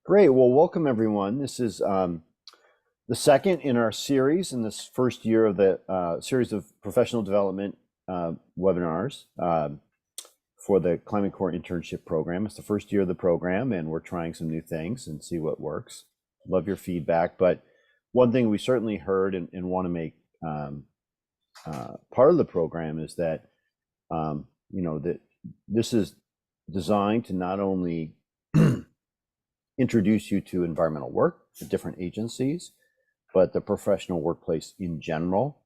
Great. Well, welcome everyone. This is the second in our series in this first year of the series of professional development webinars for the Climate Corps internship program. It's the first year of the program, and we're trying some new things and see what works. Love your feedback. But one thing we certainly heard and want to make part of the program is that that this is designed to not only introduce you to environmental work, the different agencies, but the professional workplace in general.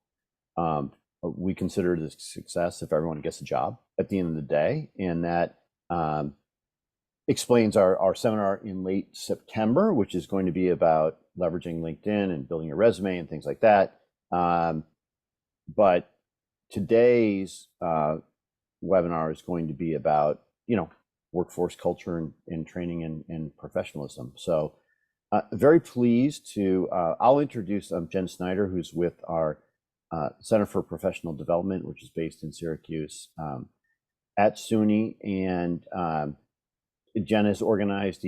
We consider it a success if everyone gets a job at the end of the day, and that explains our seminar in late September, which is going to be about leveraging LinkedIn and building your resume and things like that. But today's webinar is going to be about, workforce culture and training and professionalism. So very pleased to, I'll introduce Jen Snyder, who's with our Center for Professional Development, which is based in Syracuse at SUNY. And Jen has organized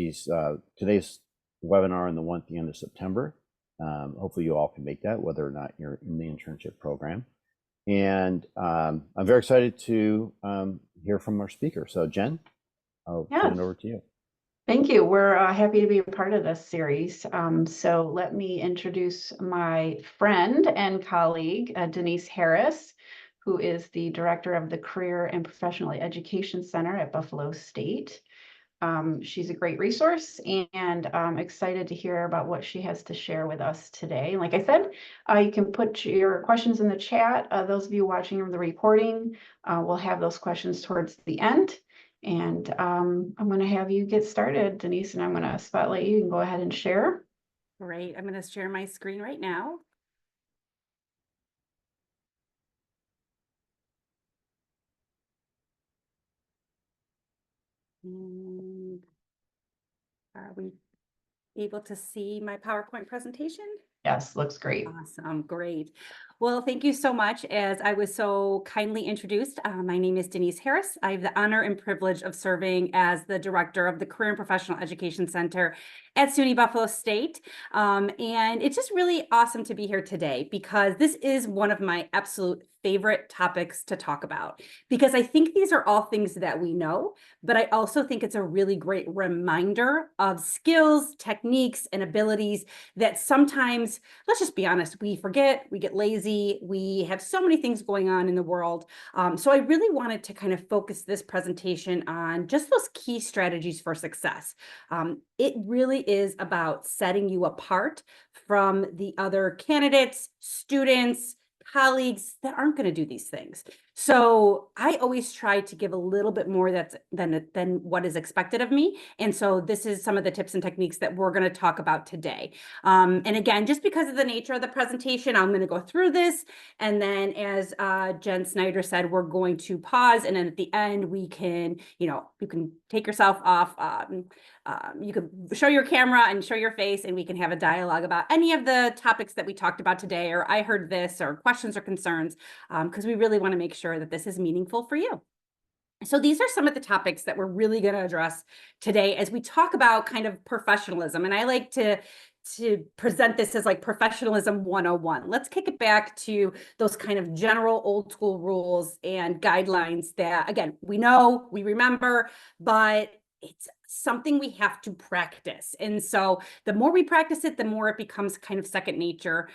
today's webinar and the one at the end of September. Hopefully you all can make that, whether or not you're in the internship program. And I'm very excited to hear from our speaker. So Jen, I'll turn it over to you. Thank you. We're happy to be a part of this series. So let me introduce my friend and colleague, Denise Harris, who is the director of the Career and Professional Education Center at Buffalo State. She's a great resource, and I'm excited to hear about what she has to share with us today. And like I said, you can put your questions in the chat. Those of you watching the recording will have those questions towards the end. And I'm going to have you get started, Denise, and I'm going to spotlight you. You can go ahead and share. Great. I'm going to share my screen right now. And are we able to see my PowerPoint presentation? Yes, looks great. Awesome. Great. Well, thank you so much. As I was so kindly introduced, my name is Denise Harris. I have the honor and privilege of serving as the director of the Career and Professional Education Center at SUNY Buffalo State. And it's just really awesome to be here today because this is one of my absolute favorite topics to talk about, because I think these are all things that we know, but I also think it's a really great reminder of skills, techniques, and abilities that sometimes, let's just be honest, we forget, we get lazy, we have so many things going on in the world. So I really wanted to kind of focus this presentation on just those key strategies for success. It really is about setting you apart from the other candidates, students, colleagues that aren't going to do these things. So I always try to give a little bit more than what is expected of me. And so this is some of the tips and techniques that we're going to talk about today. And again, just because of the nature of the presentation, I'm going to go through this. And then as Jen Snyder said, we're going to pause. And then at the end, we can, you can take yourself off. You could show your camera and show your face, and we can have a dialogue about any of the topics that we talked about today, or I heard this, or questions or concerns, because we really want to make sure that this is meaningful for you. So these are some of the topics that we're really going to address today as we talk about kind of professionalism. And I like to present this as like professionalism 101. Let's kick it back to those kind of general old school rules and guidelines that, again, we know, we remember, but it's something we have to practice. And so the more we practice it, the more it becomes kind of second nature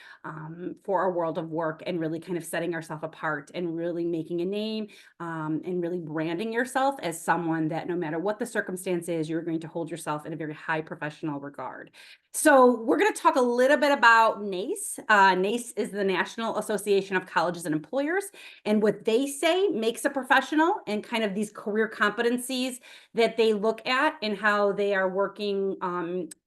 for our world of work, and really kind of setting ourselves apart and really making a name and really branding yourself as someone that no matter what the circumstance is, you're going to hold yourself in a very high professional regard. So we're going to talk a little bit about NACE. NACE is the National Association of Colleges and Employers, and what they say makes a professional, and kind of these career competencies that they look at and how they are working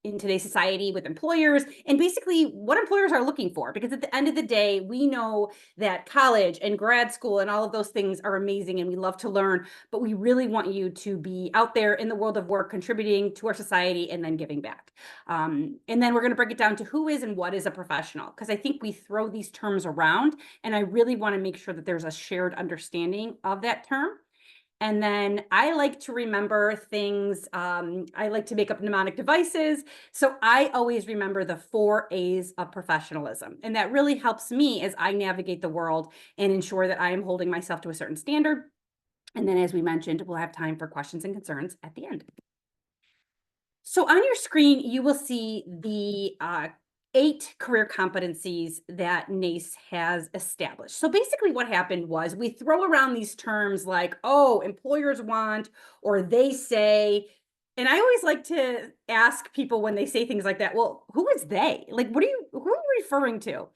in today's society with employers, and basically what employers are looking for. Because at the end of the day, we know that college and grad school and all of those things are amazing and we love to learn, but we really want you to be out there in the world of work, contributing to our society and then giving back. And then we're going to break it down to who is and what is a professional, because I think we throw these terms around, and I really want to make sure that there's a shared understanding of that term. And then I like to remember things. I like to make up mnemonic devices. So I always remember the 4 A's of professionalism. And that really helps me as I navigate the world and ensure that I am holding myself to a certain standard. And then, as we mentioned, we'll have time for questions and concerns at the end. So on your screen, you will see the 8 career competencies that NACE has established. So basically what happened was we throw around these terms like, oh, employers want, or they say, and I always like to ask people when they say things like that, well, who is they? Like, who are you referring to?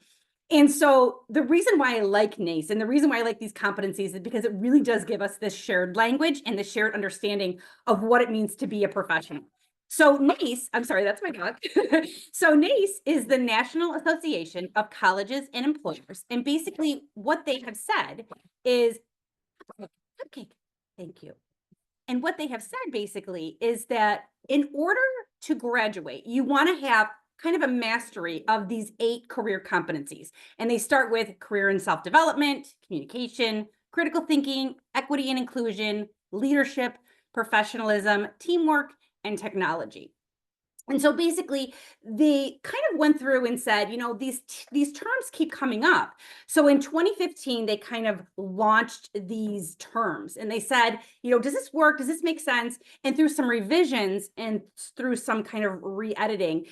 And so the reason why I like NACE and the reason why I like these competencies is because it really does give us this shared language and the shared understanding of what it means to be a professional. So NACE, I'm sorry, that's my dog. So NACE is the National Association of Colleges and Employers. And basically what they have said is, cupcake, thank you. And what they have said basically is that in order to graduate, you want to have kind of a mastery of these 8 career competencies. And they start with career and self-development, communication, critical thinking, equity and inclusion, leadership, professionalism, teamwork, and technology. And so basically, they kind of went through and said, you know, these terms keep coming up. So in 2015, they kind of launched these terms and they said, you know, does this work? Does this make sense? And through some revisions and through some kind of re-editing,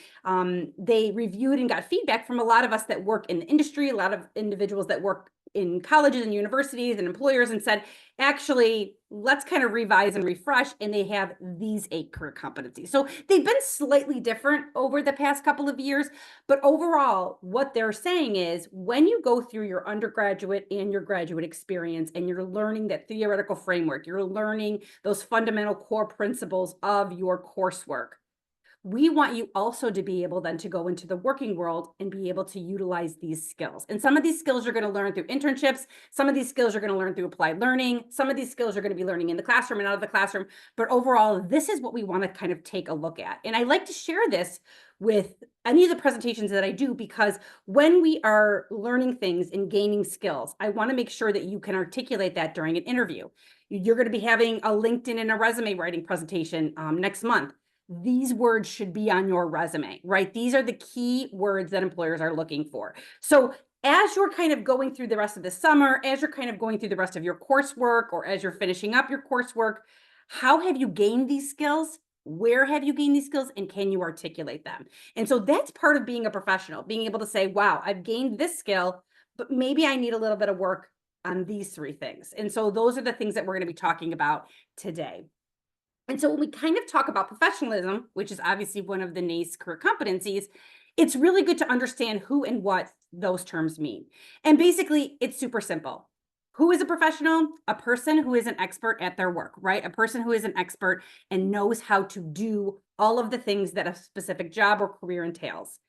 they reviewed and got feedback from a lot of us that work in the industry, a lot of individuals that work in colleges and universities and employers, and said, actually, let's kind of revise and refresh. And they have these 8 career competencies. So they've been slightly different over the past couple of years, but overall, what they're saying is when you go through your undergraduate and your graduate experience and you're learning that theoretical framework, you're learning those fundamental core principles of your coursework, we want you also to be able then to go into the working world and be able to utilize these skills. And some of these skills you're going to learn through internships. Some of these skills you're going to learn through applied learning. Some of these skills you're going to be learning in the classroom and out of the classroom. But overall, this is what we want to kind of take a look at. And I like to share this with any of the presentations that I do, because when we are learning things and gaining skills, I want to make sure that you can articulate that during an interview. You're going to be having a LinkedIn and a resume writing presentation next month. These words should be on your resume, right? These are the key words that employers are looking for. So as you're kind of going through the rest of the summer, as you're kind of going through the rest of your coursework, or as you're finishing up your coursework, how have you gained these skills? Where have you gained these skills, and can you articulate them? And so that's part of being a professional, being able to say, wow, I've gained this skill, but maybe I need a little bit of work on these 3 things. And so those are the things that we're going to be talking about today. And so when we kind of talk about professionalism, which is obviously one of the NACE career competencies, it's really good to understand who and what those terms mean. And basically, it's super simple. Who is a professional? A person who is an expert at their work, right? A person who is an expert and knows how to do all of the things that a specific job or career entails.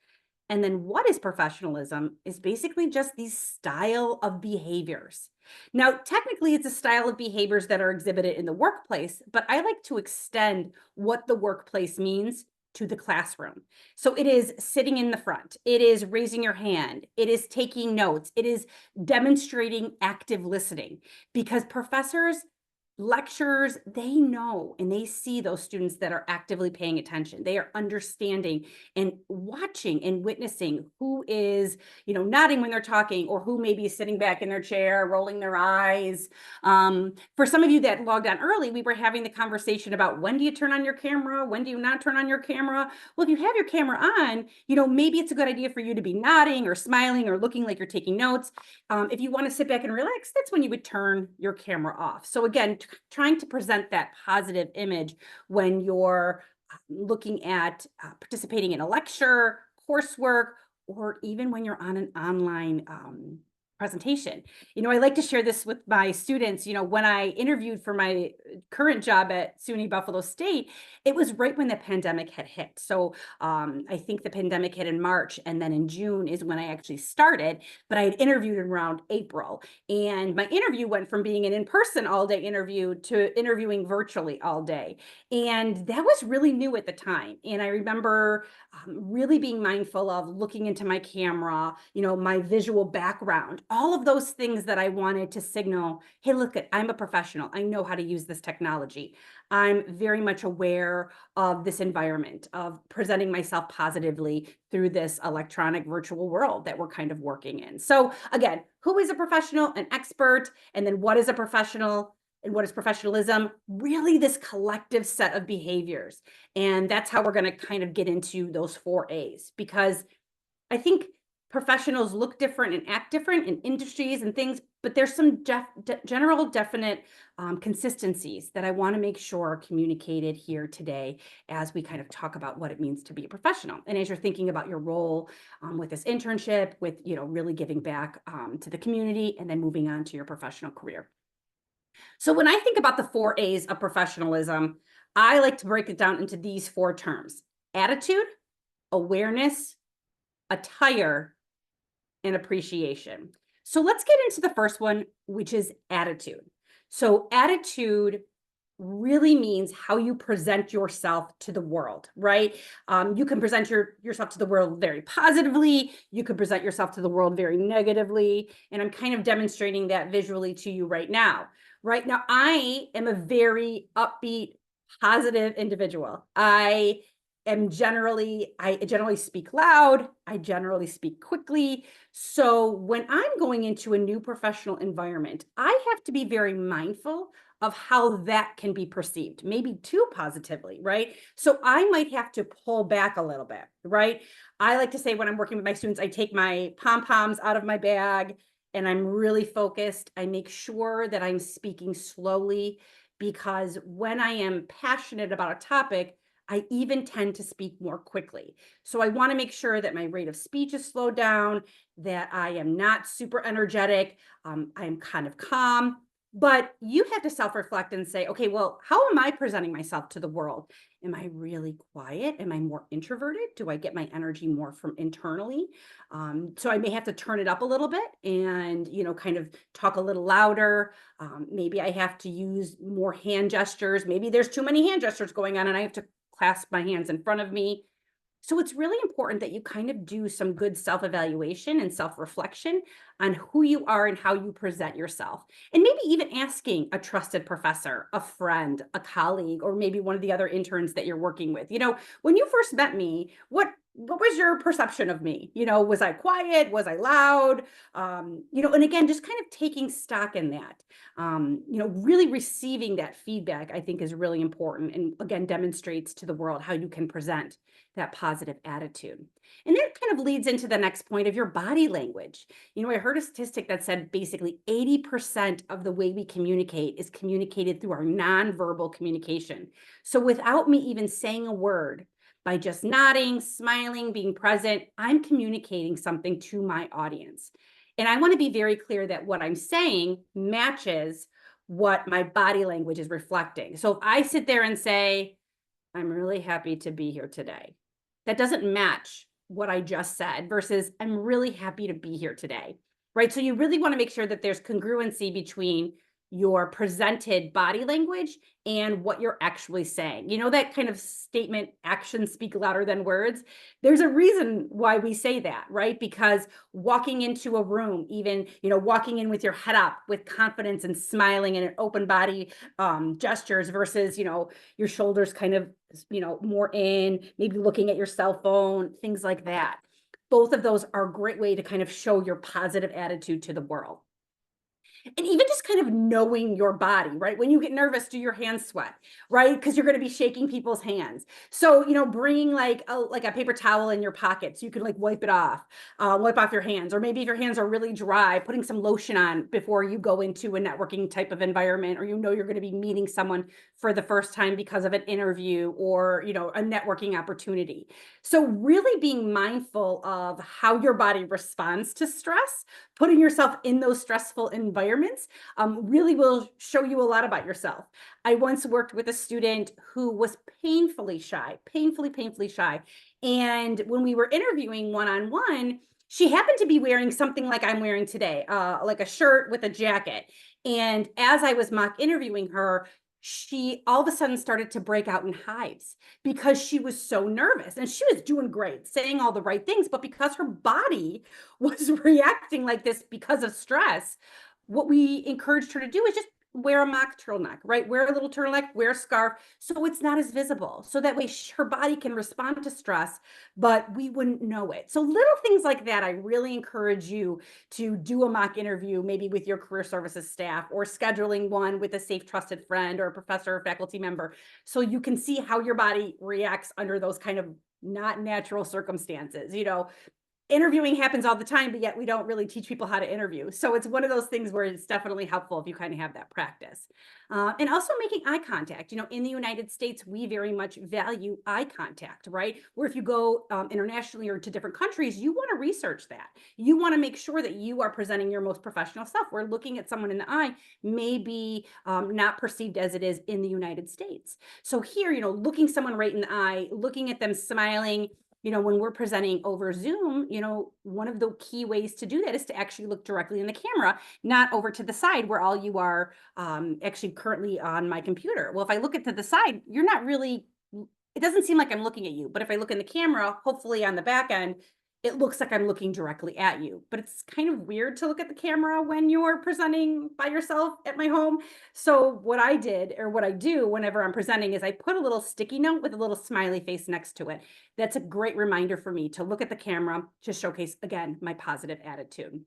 And then what is professionalism is basically just these style of behaviors. Now, technically, it's a style of behaviors that are exhibited in the workplace, but I like to extend what the workplace means to the classroom. So it is sitting in the front, it is raising your hand, it is taking notes, it is demonstrating active listening, because professors, lecturers, they know and they see those students that are actively paying attention. They are understanding and watching and witnessing who is, you know, nodding when they're talking, or who may be sitting back in their chair, rolling their eyes. For some of you that logged on early, we were having the conversation about when do you turn on your camera? When do you not turn on your camera? Well, if you have your camera on, you know, maybe it's a good idea for you to be nodding or smiling or looking like you're taking notes. If you want to sit back and relax, that's when you would turn your camera off. So again, trying to present that positive image when you're looking at participating in a lecture, coursework, or even when you're on an online presentation. You know, I like to share this with my students. You know, when I interviewed for my current job at SUNY Buffalo State, it was right when the pandemic had hit. So I think the pandemic hit in March, and then in June is when I actually started, but I had interviewed in around April. And my interview went from being an in-person all-day interview to interviewing virtually all day. And that was really new at the time. And I remember really being mindful of looking into my camera, you know, my visual background, all of those things that I wanted to signal, hey, look, I'm a professional. I know how to use this technology. I'm very much aware of this environment, of presenting myself positively through this electronic virtual world that we're kind of working in. So again, who is a professional, an expert, and then what is a professional? And what is professionalism? Really this collective set of behaviors. And that's how we're going to kind of get into those 4 A's, because I think professionals look different and act different in industries and things, but there's some general definite consistencies that I want to make sure are communicated here today as we kind of talk about what it means to be a professional. And as you're thinking about your role with this internship, with, you know, really giving back to the community and then moving on to your professional career. So when I think about the 4 A's of professionalism, I like to break it down into these 4 terms: attitude, awareness, attire, and appreciation. So let's get into the first one, which is attitude. So attitude really means how you present yourself to the world, right? You can present yourself to the world very positively. You could present yourself to the world very negatively. And I'm kind of demonstrating that visually to you right now. Right now, I am a very upbeat, positive individual. I generally speak loud. I generally speak quickly. So when I'm going into a new professional environment, I have to be very mindful of how that can be perceived, maybe too positively, right? So I might have to pull back a little bit, right? I like to say when I'm working with my students, I take my pom-poms out of my bag and I'm really focused. I make sure that I'm speaking slowly, because when I am passionate about a topic, I even tend to speak more quickly. So I want to make sure that my rate of speech is slowed down, that I am not super energetic. I'm kind of calm. But you have to self-reflect and say, okay, well, how am I presenting myself to the world? Am I really quiet? Am I more introverted? Do I get my energy more from internally? So I may have to turn it up a little bit and, you know, kind of talk a little louder. Maybe I have to use more hand gestures. Maybe there's too many hand gestures going on and I have to clasp my hands in front of me. So it's really important that you kind of do some good self-evaluation and self-reflection on who you are and how you present yourself. And maybe even asking a trusted professor, a friend, a colleague, or maybe one of the other interns that you're working with. You know, when you first met me, what was your perception of me? You know, was I quiet? Was I loud? You know, and again, just kind of taking stock in that. You know, really receiving that feedback, I think, is really important. And again, demonstrates to the world how you can present that positive attitude. And that kind of leads into the next point of your body language. You know, I heard a statistic that said basically 80% of the way we communicate is communicated through our nonverbal communication. So without me even saying a word, by just nodding, smiling, being present, I'm communicating something to my audience. And I want to be very clear that what I'm saying matches what my body language is reflecting. So if I sit there and say, I'm really happy to be here today, that doesn't match what I just said versus I'm really happy to be here today, right? So you really want to make sure that there's congruency between your presented body language and what you're actually saying. You know, that kind of statement, actions speak louder than words. There's a reason why we say that, right? Because walking into a room, even, you know, walking in with your head up with confidence and smiling and an open body gestures versus, you know, your shoulders kind of, you know, more in, maybe looking at your cell phone, things like that. Both of those are a great way to kind of show your positive attitude to the world. And even just kind of knowing your body, right? When you get nervous, do your hands sweat, right? Because you're going to be shaking people's hands. So, you know, bring like a paper towel in your pocket so you can like wipe off your hands. Or maybe if your hands are really dry, putting some lotion on before you go into a networking type of environment, or you know you're going to be meeting someone for the first time because of an interview or, you know, a networking opportunity. So really being mindful of how your body responds to stress, putting yourself in those stressful environments really will show you a lot about yourself. I once worked with a student who was painfully shy. And when we were interviewing one-on-one, she happened to be wearing something like I'm wearing today, like a shirt with a jacket. And as I was mock interviewing her, she all of a sudden started to break out in hives because she was so nervous, and she was doing great, saying all the right things, but because her body was reacting like this because of stress, what we encouraged her to do is just wear a mock turtleneck, right? Wear a little turtleneck, wear a scarf, so it's not as visible. So that way her body can respond to stress, but we wouldn't know it. So little things like that, I really encourage you to do a mock interview, maybe with your career services staff, or scheduling one with a safe, trusted friend or a professor or faculty member, so you can see how your body reacts under those kind of not natural circumstances. Interviewing happens all the time, but yet we don't really teach people how to interview. So it's one of those things where it's definitely helpful if you kind of have that practice. And also making eye contact. In the United States, we very much value eye contact, right? Where if you go internationally or to different countries, you want to research that. You want to make sure that you are presenting your most professional self, where looking at someone in the eye may be not perceived as it is in the United States. So here, looking someone right in the eye, looking at them smiling, when we're presenting over Zoom, one of the key ways to do that is to actually look directly in the camera, not over to the side where all you are actually currently on my computer. Well, if I look at to the side, you're not really, it doesn't seem like I'm looking at you. But if I look in the camera, hopefully on the back end, it looks like I'm looking directly at you. But it's kind of weird to look at the camera when you're presenting by yourself at my home. So what I did, or what I do whenever I'm presenting, is I put a little sticky note with a little smiley face next to it. That's a great reminder for me to look at the camera to showcase, again, my positive attitude.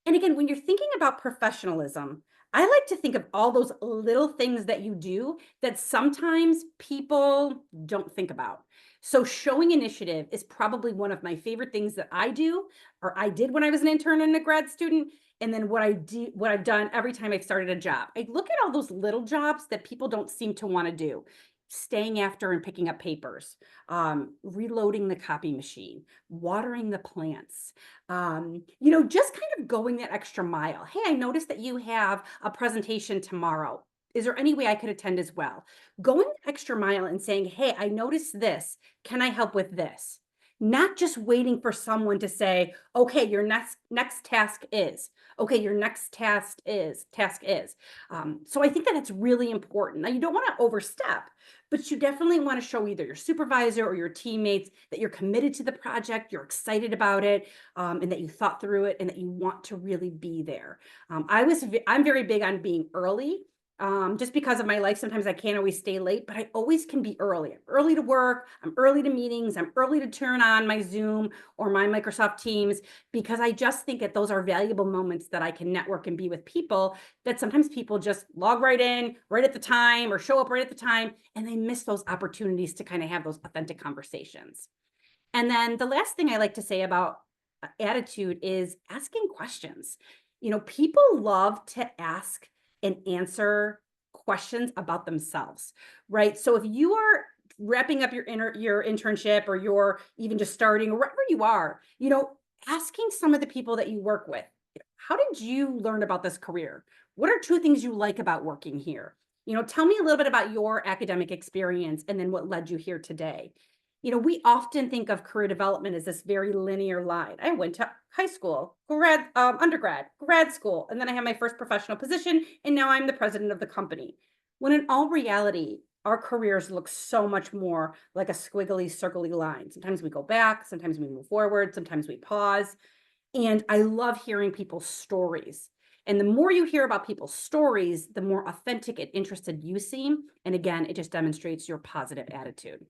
And again, when you're thinking about professionalism, I like to think of all those little things that you do that sometimes people don't think about. So showing initiative is probably one of my favorite things that I do, or I did when I was an intern and a grad student. And then what I've done every time I've started a job, I look at all those little jobs that people don't seem to want to do. Staying after and picking up papers, reloading the copy machine, watering the plants, just kind of going that extra mile. Hey, I noticed that you have a presentation tomorrow. Is there any way I could attend as well? Going the extra mile and saying, hey, I noticed this. Can I help with this? Not just waiting for someone to say, okay, your next task is. Okay, your next task is. So I think that it's really important. Now, you don't want to overstep, but you definitely want to show either your supervisor or your teammates that you're committed to the project, you're excited about it, and that you thought through it, and that you want to really be there. I'm very big on being early. Just because of my life, sometimes I can't always stay late, but I always can be early. I'm early to work, I'm early to meetings, I'm early to turn on my Zoom or my Microsoft Teams, because I just think that those are valuable moments that I can network and be with people that sometimes people just log right in right at the time or show up right at the time, and they miss those opportunities to kind of have those authentic conversations. And then the last thing I like to say about attitude is asking questions. People love to ask and answer questions about themselves, right? So if you are wrapping up your internship, or you're even just starting, or wherever you are, asking some of the people that you work with, how did you learn about this career? What are 2 things you like about working here? Tell me a little bit about your academic experience and then what led you here today. We often think of career development as this very linear line. I went to high school, undergrad, grad school, and then I had my first professional position, and now I'm the president of the company. When in all reality, our careers look so much more like a squiggly, circly line. Sometimes we go back, sometimes we move forward, sometimes we pause. And I love hearing people's stories. And the more you hear about people's stories, the more authentic and interested you seem. And again, it just demonstrates your positive attitude.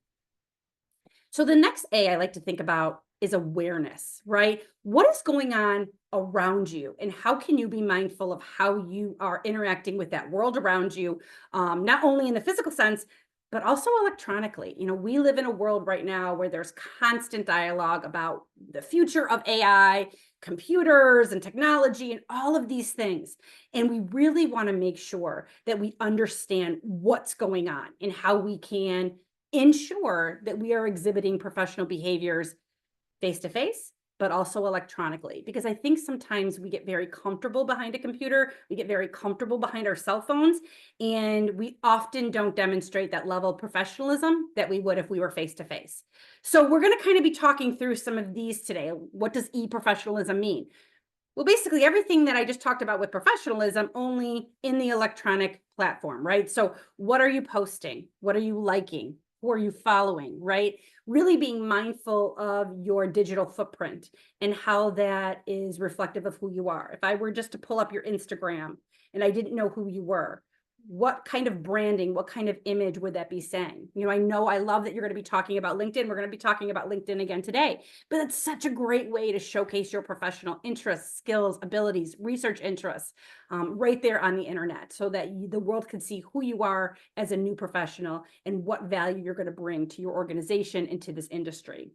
So the next A I like to think about is awareness, right? What is going on around you, and how can you be mindful of how you are interacting with that world around you, not only in the physical sense, but also electronically. We live in a world right now where there's constant dialogue about the future of AI, computers and technology and all of these things. And we really want to make sure that we understand what's going on and how we can ensure that we are exhibiting professional behaviors face-to-face, but also electronically. Because I think sometimes we get very comfortable behind a computer, we get very comfortable behind our cell phones, and we often don't demonstrate that level of professionalism that we would if we were face-to-face. So we're going to kind of be talking through some of these today. What does e-professionalism mean? Well, basically everything that I just talked about with professionalism, only in the electronic platform, right? So what are you posting? What are you liking? Who are you following, right? Really being mindful of your digital footprint and how that is reflective of who you are. If I were just to pull up your Instagram and I didn't know who you were, what kind of branding, what kind of image would that be saying? I love that you're going to be talking about LinkedIn. We're going to be talking about LinkedIn again today, but it's such a great way to showcase your professional interests, skills, abilities, research interests, right there on the internet, so that the world can see who you are as a new professional and what value you're going to bring to your organization and to this industry.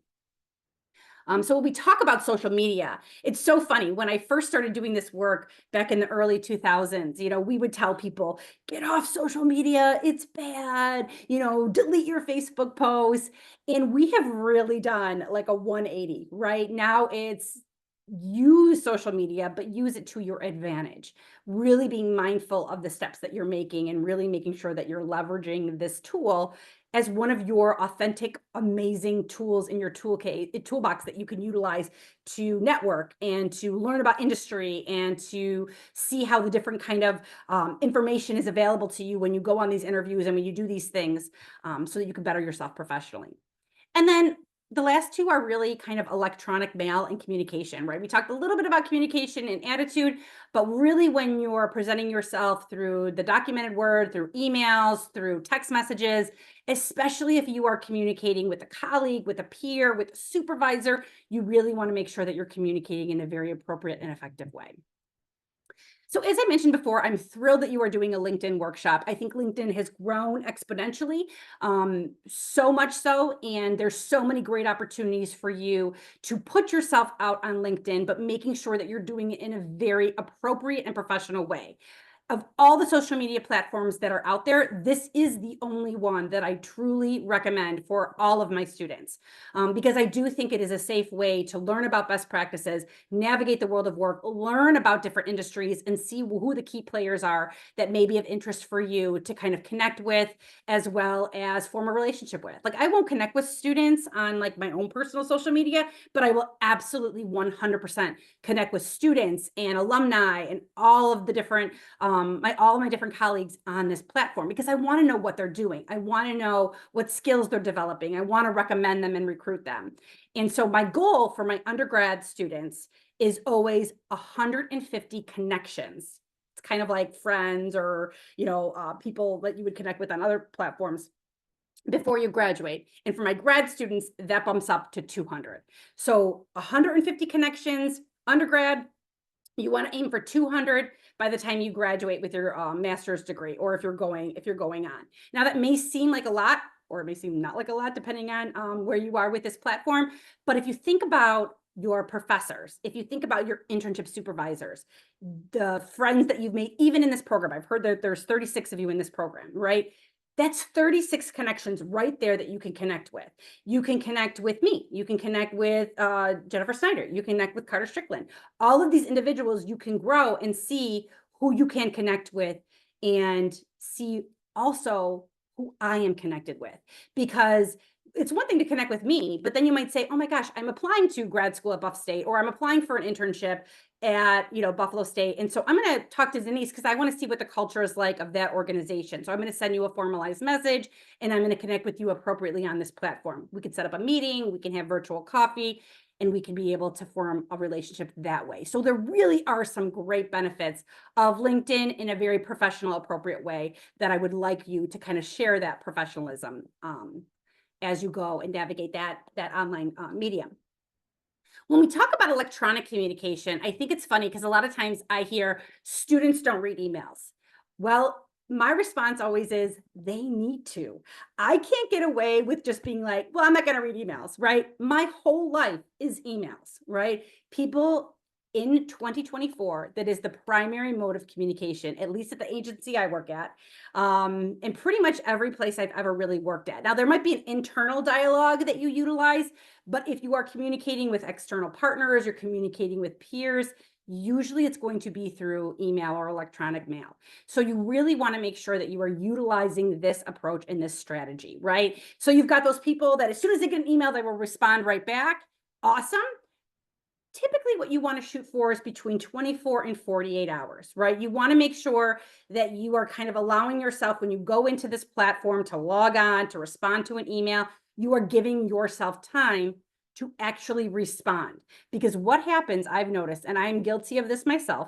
So when we talk about social media, it's so funny. When I first started doing this work back in the early 2000s, we would tell people, get off social media, it's bad, delete your Facebook posts. And we have really done like a 180, right? Now it's use social media, but use it to your advantage. Really being mindful of the steps that you're making and really making sure that you're leveraging this tool as one of your authentic, amazing tools in your toolbox that you can utilize to network and to learn about industry and to see how the different kind of information is available to you when you go on these interviews and when you do these things, so that you can better yourself professionally. And then the last two are really kind of electronic mail and communication, right? We talked a little bit about communication and attitude, but really when you're presenting yourself through the documented word, through emails, through text messages, especially if you are communicating with a colleague, with a peer, with a supervisor, you really want to make sure that you're communicating in a very appropriate and effective way. So as I mentioned before, I'm thrilled that you are doing a LinkedIn workshop. I think LinkedIn has grown exponentially, so much so, and there's so many great opportunities for you to put yourself out on LinkedIn, but making sure that you're doing it in a very appropriate and professional way. Of all the social media platforms that are out there, this is the only one that I truly recommend for all of my students, because I do think it is a safe way to learn about best practices, navigate the world of work, learn about different industries, and see who the key players are that may be of interest for you to kind of connect with, as well as form a relationship with. Like, I won't connect with students on like my own personal social media, but I will absolutely 100% connect with students and alumni and all of the different all of my different colleagues on this platform, because I want to know what they're doing. I want to know what skills they're developing. I want to recommend them and recruit them. And so my goal for my undergrad students is always 150 connections. It's kind of like friends or, people that you would connect with on other platforms before you graduate. And for my grad students, that bumps up to 200. So 150 connections, undergrad, you want to aim for 200 by the time you graduate with your master's degree, or if you're going on. Now, that may seem like a lot, or it may seem not like a lot, depending on where you are with this platform. But if you think about your professors, if you think about your internship supervisors, the friends that you've made, even in this program, I've heard that there's 36 of you in this program, right? That's 36 connections right there that you can connect with. You can connect with me. You can connect with Jennifer Snyder. You can connect with Carter Strickland. All of these individuals, you can grow and see who you can connect with, and see also who I am connected with. Because it's one thing to connect with me, but then you might say, oh my gosh, I'm applying to grad school at Buff State, or I'm applying for an internship at Buffalo State. And so I'm going to talk to Denise because I want to see what the culture is like of that organization. So I'm going to send you a formalized message, and I'm going to connect with you appropriately on this platform. We could set up a meeting, we can have virtual coffee, and we can be able to form a relationship that way. So there really are some great benefits of LinkedIn in a very professional, appropriate way that I would like you to kind of share that professionalism as you go and navigate that online medium. When we talk about electronic communication, I think it's funny because a lot of times I hear students don't read emails. Well, my response always is they need to. I can't get away with just being like, well, I'm not going to read emails, right? My whole life is emails, right? People in 2024, that is the primary mode of communication, at least at the agency I work at, and pretty much every place I've ever really worked at. Now, there might be an internal dialogue that you utilize, but if you are communicating with external partners, you're communicating with peers, usually it's going to be through email or electronic mail. So you really want to make sure that you are utilizing this approach and this strategy, right? So you've got those people that as soon as they get an email, they will respond right back. Awesome. typically what you want to shoot for is between 24 and 48 hours, right? You want to make sure that you are kind of allowing yourself, when you go into this platform, to log on, to respond to an email, you are giving yourself time to actually respond. Because what happens, I've noticed, and I'm guilty of this myself,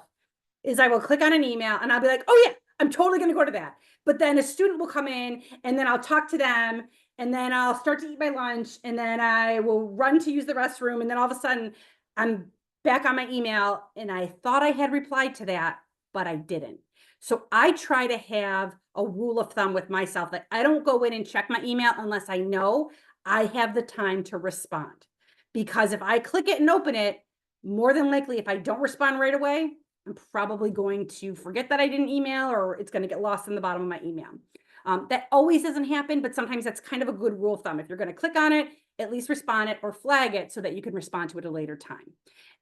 is I will click on an email and I'll be like, oh yeah, I'm totally going to go to that. But then a student will come in and then I'll talk to them and then I'll start to eat my lunch and then I will run to use the restroom. And then all of a sudden I'm back on my email and I thought I had replied to that, but I didn't. So I try to have a rule of thumb with myself that I don't go in and check my email unless I know I have the time to respond. Because if I click it and open it, more than likely, if I don't respond right away, I'm probably going to forget that I didn't email, or it's going to get lost in the bottom of my email. That always doesn't happen, but sometimes that's kind of a good rule of thumb. If you're going to click on it, at least respond it or flag it so that you can respond to it at a later time.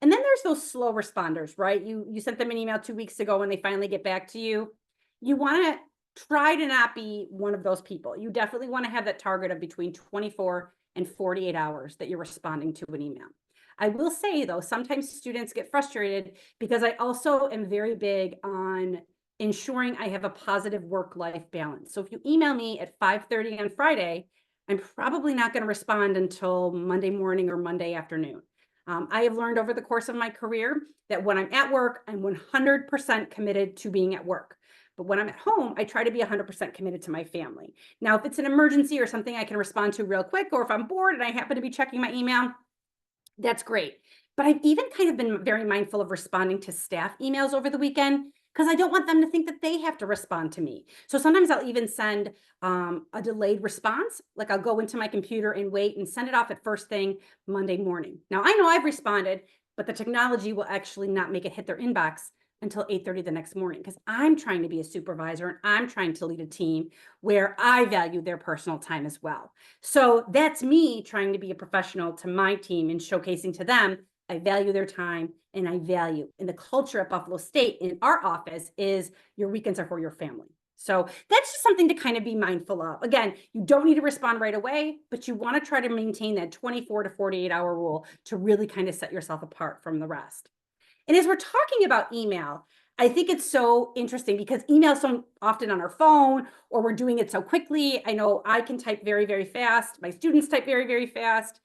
And then there's those slow responders, right? You sent them an email 2 weeks ago and they finally get back to you. You want to try to not be one of those people. You definitely want to have that target of between 24 and 48 hours that you're responding to an email. I will say though, sometimes students get frustrated because I also am very big on ensuring I have a positive work-life balance. So if you email me at 5:30 on Friday, I'm probably not going to respond until Monday morning or Monday afternoon. I have learned over the course of my career that when I'm at work, I'm 100% committed to being at work. But when I'm at home, I try to be 100% committed to my family. Now, if it's an emergency or something I can respond to real quick, or if I'm bored and I happen to be checking my email, that's great. But I've even kind of been very mindful of responding to staff emails over the weekend because I don't want them to think that they have to respond to me. So sometimes I'll even send a delayed response. Like I'll go into my computer and wait and send it off at first thing Monday morning. Now I know I've responded, but the technology will actually not make it hit their inbox until 8:30 the next morning because I'm trying to be a supervisor and I'm trying to lead a team where I value their personal time as well. So that's me trying to be a professional to my team and showcasing to them I value their time and I value. And the culture at Buffalo State in our office is your weekends are for your family. So that's just something to kind of be mindful of. Again, you don't need to respond right away, but you want to try to maintain that 24 to 48 hour rule to really kind of set yourself apart from the rest. And as we're talking about email, I think it's so interesting because email's so often on our phone or we're doing it so quickly. I know I can type very, very fast. My students type very, very fast.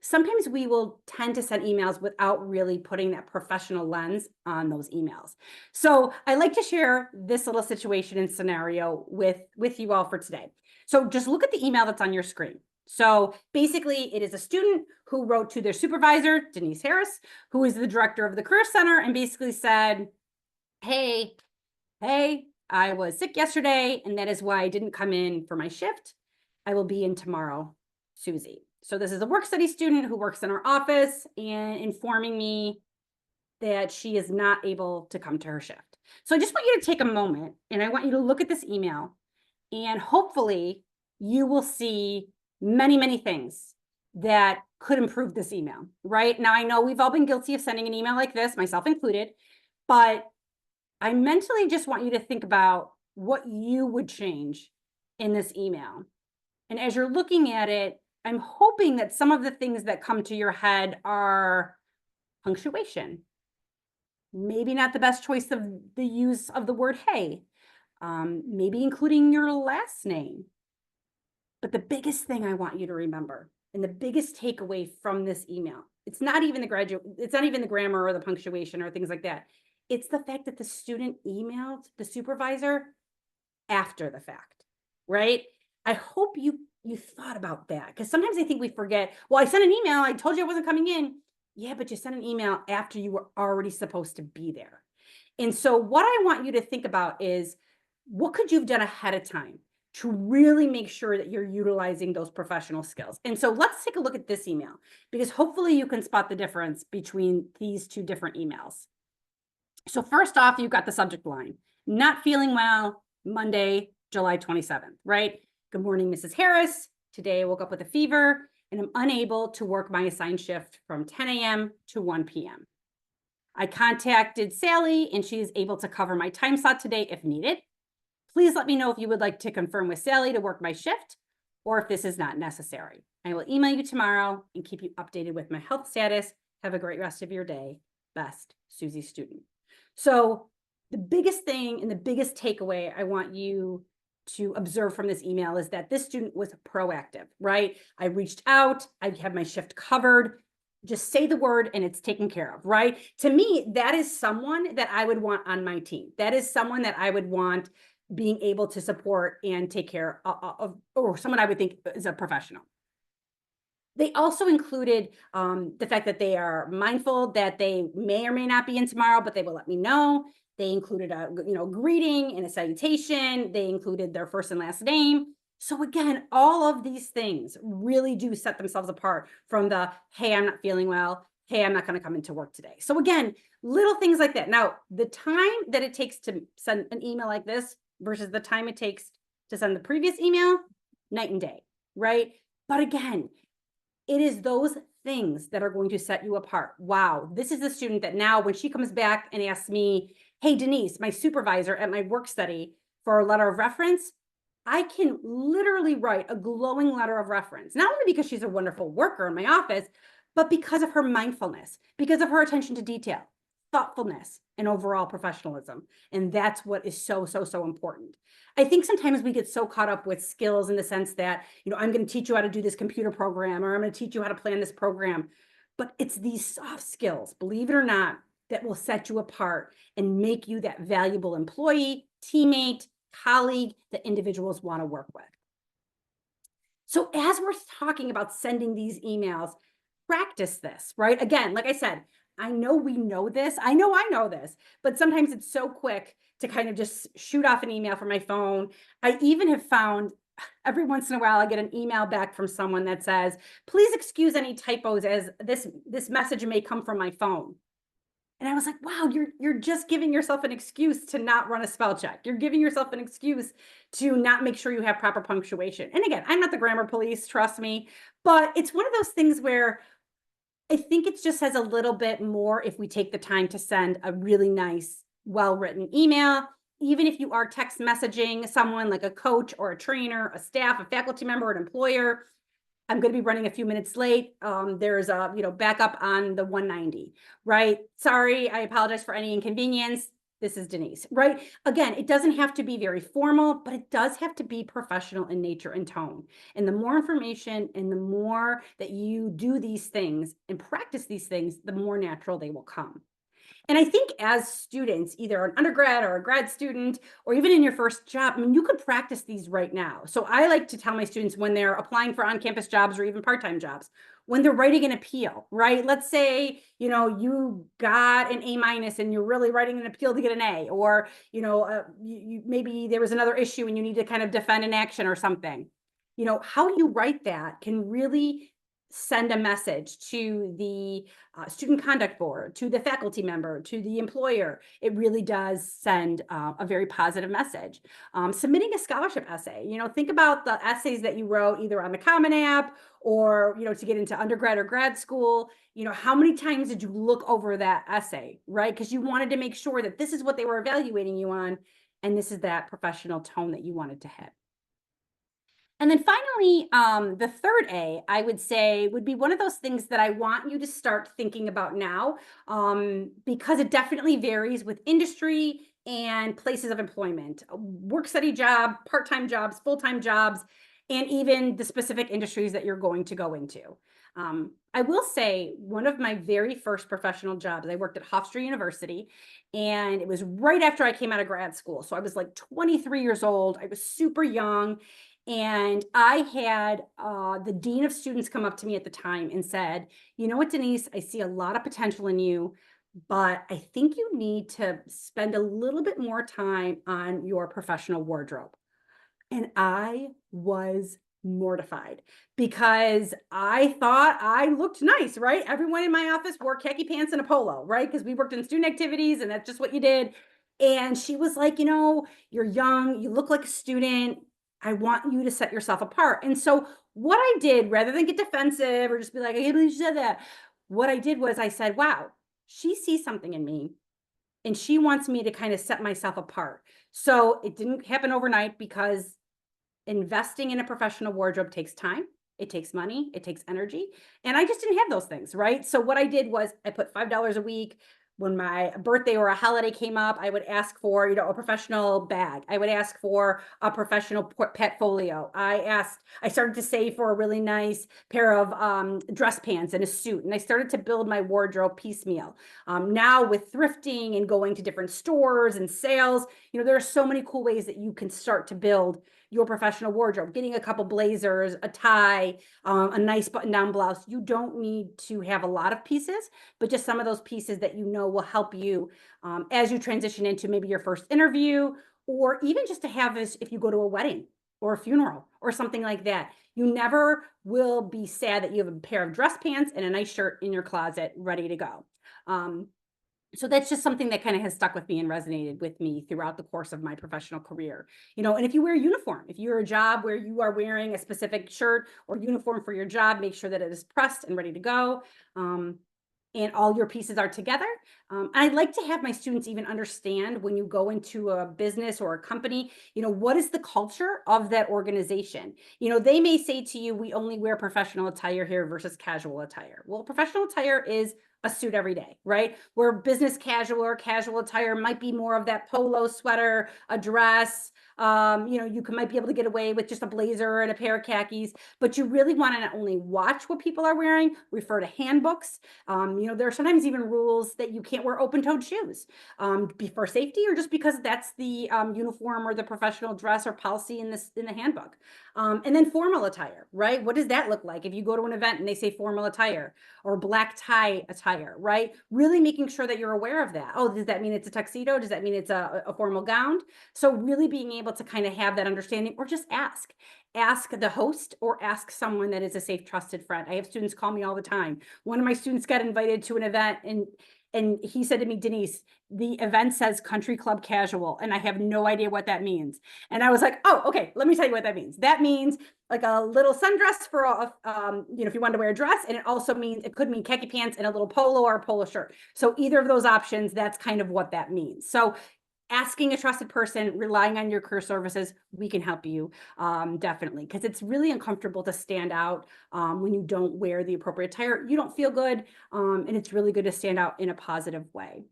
Sometimes we will tend to send emails without really putting that professional lens on those emails. So I like to share this little situation and scenario with you all for today. So just look at the email that's on your screen. So basically it is a student who wrote to their supervisor, Denise Harris, who is the director of the Career Center, and basically said, hey, I was sick yesterday, and that is why I didn't come in for my shift. I will be in tomorrow, Susie. So this is a work study student who works in our office and informing me that she is not able to come to her shift. So I just want you to take a moment and I want you to look at this email and hopefully you will see many, many things that could improve this email, right? Now, I know we've all been guilty of sending an email like this, myself included, but I mentally just want you to think about what you would change in this email. And as you're looking at it, I'm hoping that some of the things that come to your head are punctuation. Maybe not the best choice of the use of the word hey. Maybe including your last name. But the biggest thing I want you to remember and the biggest takeaway from this email, it's not even the grammar or the punctuation or things like that. It's the fact that the student emailed the supervisor after the fact, right? I hope you thought about that because sometimes I think we forget, well, I sent an email. I told you I wasn't coming in. Yeah, but you sent an email after you were already supposed to be there. And so what I want you to think about is what could you have done ahead of time to really make sure that you're utilizing those professional skills. And so let's take a look at this email because hopefully you can spot the difference between these two different emails. So first off, you've got the subject line, not feeling well, Monday, July 27th, right? Good morning, Mrs. Harris. Today I woke up with a fever and I'm unable to work my assigned shift from 10 a.m. to 1 p.m. I contacted Sally and she is able to cover my time slot today if needed. Please let me know if you would like to confirm with Sally to work my shift or if this is not necessary. I will email you tomorrow and keep you updated with my health status Have a great rest of your day. Best, Susie student. So the biggest thing and the biggest takeaway I want you to observe from this email is that this student was proactive, right? I reached out, I have my shift covered. Just say the word and it's taken care of, right? To me, that is someone that I would want on my team. That is someone that I would want being able to support and take care of, or someone I would think is a professional. They also included the fact that they are mindful that they may or may not be in tomorrow, but they will let me know. They included a greeting and a salutation. They included their first and last name. So again, all of these things really do set themselves apart from the, hey, I'm not feeling well. Hey, I'm not going to come into work today. So again, little things like that. Now, the time that it takes to send an email like this versus the time it takes to send the previous email, night and day, right? But again, it is those things that are going to set you apart. Wow, this is the student that now when she comes back and asks me, hey, Denise, my supervisor at my work study for a letter of reference, I can literally write a glowing letter of reference, not only because she's a wonderful worker in my office, but because of her mindfulness, because of her attention to detail, thoughtfulness, and overall professionalism. And that's what is so, so, so important. I think sometimes we get so caught up with skills in the sense that, I'm going to teach you how to do this computer program, or I'm going to teach you how to plan this program. But it's these soft skills, believe it or not, that will set you apart and make you that valuable employee, teammate, colleague that individuals want to work with. So as we're talking about sending these emails, practice this, right? Again, like I said, I know we know this. I know this, but sometimes it's so quick to kind of just shoot off an email from my phone. I even have found every once in a while, I get an email back from someone that says, please excuse any typos as this message may come from my phone. And I was like, wow, you're just giving yourself an excuse to not run a spell check. You're giving yourself an excuse to not make sure you have proper punctuation. And again, I'm not the grammar police, trust me, but it's one of those things where I think it just says a little bit more if we take the time to send a really nice, well-written email, even if you are text messaging someone like a coach or a trainer, a staff, a faculty member, an employer. I'm going to be running a few minutes late. There's a backup on the 190, right? Sorry, I apologize for any inconvenience. This is Denise, right? Again, it doesn't have to be very formal, but it does have to be professional in nature and tone. And the more information and the more that you do these things and practice these things, the more natural they will come. And I think as students, either an undergrad or a grad student, or even in your first job, you could practice these right now. So I like to tell my students when they're applying for on-campus jobs or even part-time jobs, when they're writing an appeal, right? Let's say, you got an A- and you're really writing an appeal to get an A, or, maybe there was another issue and you need to kind of defend an action or something. How you write that can really send a message to the student conduct board, to the faculty member, to the employer. It really does send a very positive message. Submitting a scholarship essay, think about the essays that you wrote either on the Common App or, to get into undergrad or grad school. How many times did you look over that essay, right? Because you wanted to make sure that this is what they were evaluating you on, and this is that professional tone that you wanted to hit. And then finally, the third A, I would say, would be one of those things that I want you to start thinking about now, because it definitely varies with industry and places of employment, work study job, part-time jobs, full-time jobs, and even the specific industries that you're going to go into. I will say one of my very first professional jobs, I worked at Hofstra University, and it was right after I came out of grad school. So I was like 23 years old. I was super young. And I had the dean of students come up to me at the time and said, you know what, Denise, I see a lot of potential in you, but I think you need to spend a little bit more time on your professional wardrobe. And I was mortified because I thought I looked nice, right? Everyone in my office wore khaki pants and a polo, right? Because we worked in student activities and that's just what you did. And she was like, you're young, you look like a student. I want you to set yourself apart. And so what I did, rather than get defensive or just be like, I can't believe you said that, what I did was I said, wow, she sees something in me and she wants me to kind of set myself apart. So it didn't happen overnight because investing in a professional wardrobe takes time. it takes money, it takes energy. And I just didn't have those things, right? So what I did was I put $5 a week. When my birthday or a holiday came up, I would ask for, a professional bag. I would ask for a professional portfolio. I started to save for a really nice pair of dress pants and a suit. And I started to build my wardrobe piecemeal. Now with thrifting and going to different stores and sales, there are so many cool ways that you can start to build your professional wardrobe, getting a couple blazers, a tie, a nice button-down blouse. You don't need to have a lot of pieces, but just some of those pieces that will help you as you transition into maybe your first interview, or even just to have this if you go to a wedding or a funeral or something like that. You never will be sad that you have a pair of dress pants and a nice shirt in your closet ready to go. So that's just something that kind of has stuck with me and resonated with me throughout the course of my professional career. And if you wear a uniform, if you're a job where you are wearing a specific shirt or uniform for your job, make sure that it is pressed and ready to go. And all your pieces are together. I'd like to have my students even understand when you go into a business or a company, what is the culture of that organization? They may say to you, we only wear professional attire here versus casual attire. Well, professional attire is a suit every day, right? Where business casual or casual attire might be more of that polo sweater, a dress. You might be able to get away with just a blazer and a pair of khakis, but you really want to not only watch what people are wearing, refer to handbooks. There are sometimes even rules that you can't wear open-toed shoes for safety, or just because that's the uniform or the professional dress or policy in the handbook. And then formal attire, right? What does that look like if you go to an event and they say formal attire or black tie attire, right? Really making sure that you're aware of that. Oh, does that mean it's a tuxedo? Does that mean it's a formal gown? So really being able to kind of have that understanding, or just ask the host or ask someone that is a safe, trusted friend. I have students call me all the time. One of my students got invited to an event and he said to me, Denise, the event says country club casual, and I have no idea what that means. And I was like, oh, okay, let me tell you what that means. That means like a little sundress for if you wanted to wear a dress, and it could mean khaki pants and a little polo or a polo shirt. So either of those options, that's kind of what that means. So asking a trusted person, relying on your career services, we can help you definitely, because it's really uncomfortable to stand out when you don't wear the appropriate attire. You don't feel good, and it's really good to stand out in a positive way.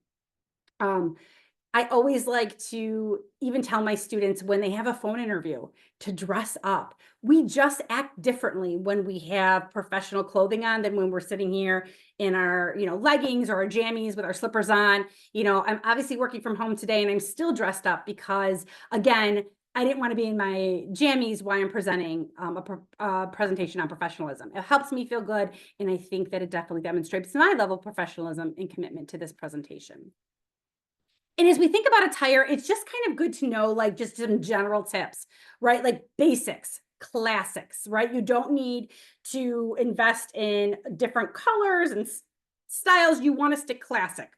I always like to even tell my students when they have a phone interview to dress up. We just act differently when we have professional clothing on than when we're sitting here in our, leggings or our jammies with our slippers on. I'm obviously working from home today and I'm still dressed up because, again, I didn't want to be in my jammies while I'm presenting a presentation on professionalism. It helps me feel good, and I think that it definitely demonstrates my level of professionalism and commitment to this presentation. And as we think about attire, it's just kind of good to know, like, just some general tips, right? Like basics, classics, right? You don't need to invest in different colors and styles. You want to stick classic